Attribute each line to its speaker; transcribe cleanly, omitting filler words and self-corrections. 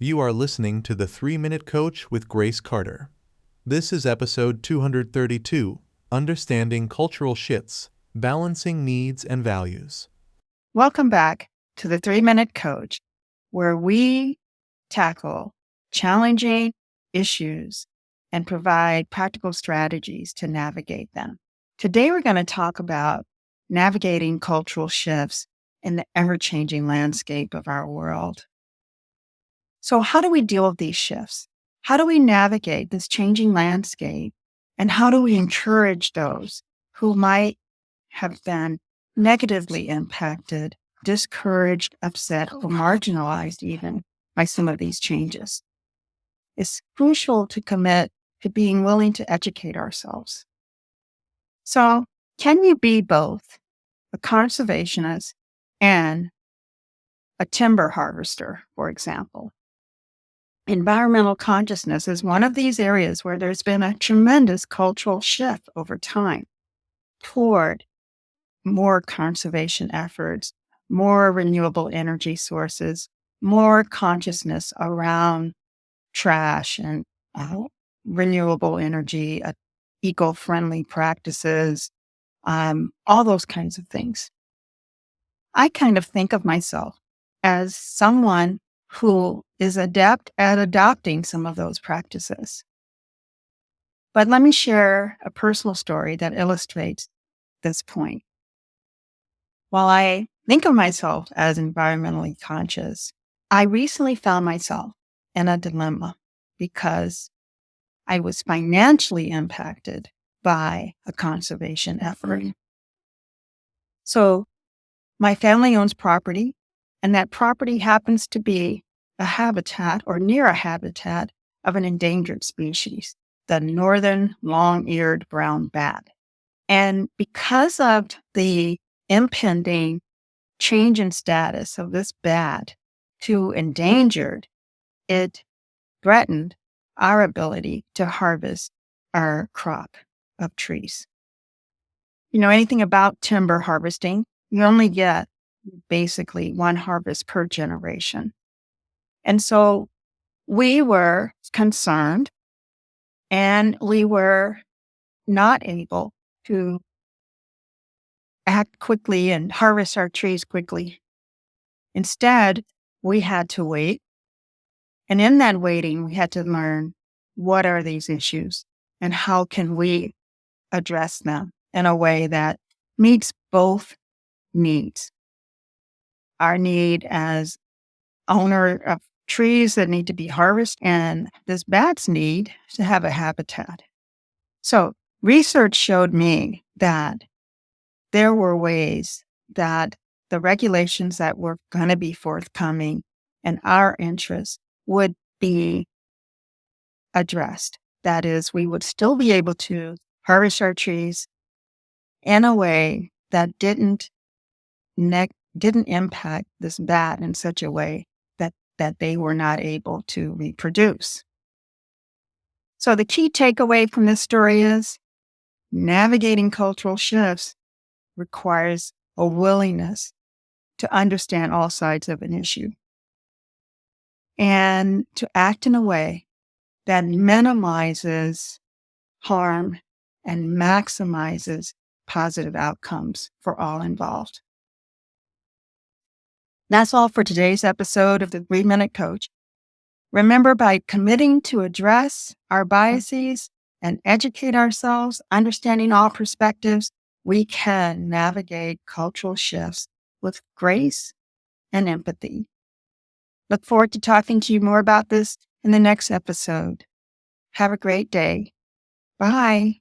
Speaker 1: You are listening to the 3-Minute Coach with Grace Carter. This is episode 232, Understanding Cultural Shifts, Balancing Needs and Values.
Speaker 2: Welcome back to the 3-Minute Coach, where we tackle challenging issues and provide practical strategies to navigate them. Today, we're going to talk about navigating cultural shifts in the ever-changing landscape of our world. So how do we deal with these shifts? How do we navigate this changing landscape? And how do we encourage those who might have been negatively impacted, discouraged, upset, or marginalized even by some of these changes? It's crucial to commit to being willing to educate ourselves. So, can you be both a conservationist and a timber harvester, for example? Environmental consciousness is one of these areas where there's been a tremendous cultural shift over time toward more conservation efforts, more renewable energy sources, more consciousness around trash and renewable energy, eco-friendly practices, all those kinds of things. I kind of think of myself as someone who is adept at adopting some of those practices. But let me share a personal story that illustrates this point. While I think of myself as environmentally conscious, I recently found myself in a dilemma because I was financially impacted by a conservation effort. So my family owns property, and that property happens to be a habitat or near a habitat of an endangered species, the northern long-eared brown bat. And because of the impending change in status of this bat to endangered, it threatened our ability to harvest our crop of trees. You know anything about timber harvesting? You only get basically one harvest per generation. And so we were concerned and we were not able to act quickly and harvest our trees quickly. Instead, we had to wait. And in that waiting, we had to learn what are these issues and how can we address them in a way that meets both needs. Our need as owner of trees that need to be harvested and this bat's need to have a habitat. So research showed me that there were ways that the regulations that were going to be forthcoming and our interests would be addressed. That is, we would still be able to harvest our trees in a way that didn't impact this bat in such a way that they were not able to reproduce. So the key takeaway from this story is navigating cultural shifts requires a willingness to understand all sides of an issue and to act in a way that minimizes harm and maximizes positive outcomes for all involved. That's all for today's episode of the 3-Minute Coach. Remember, by committing to address our biases and educate ourselves, understanding all perspectives, we can navigate cultural shifts with grace and empathy. Look forward to talking to you more about this in the next episode. Have a great day. Bye.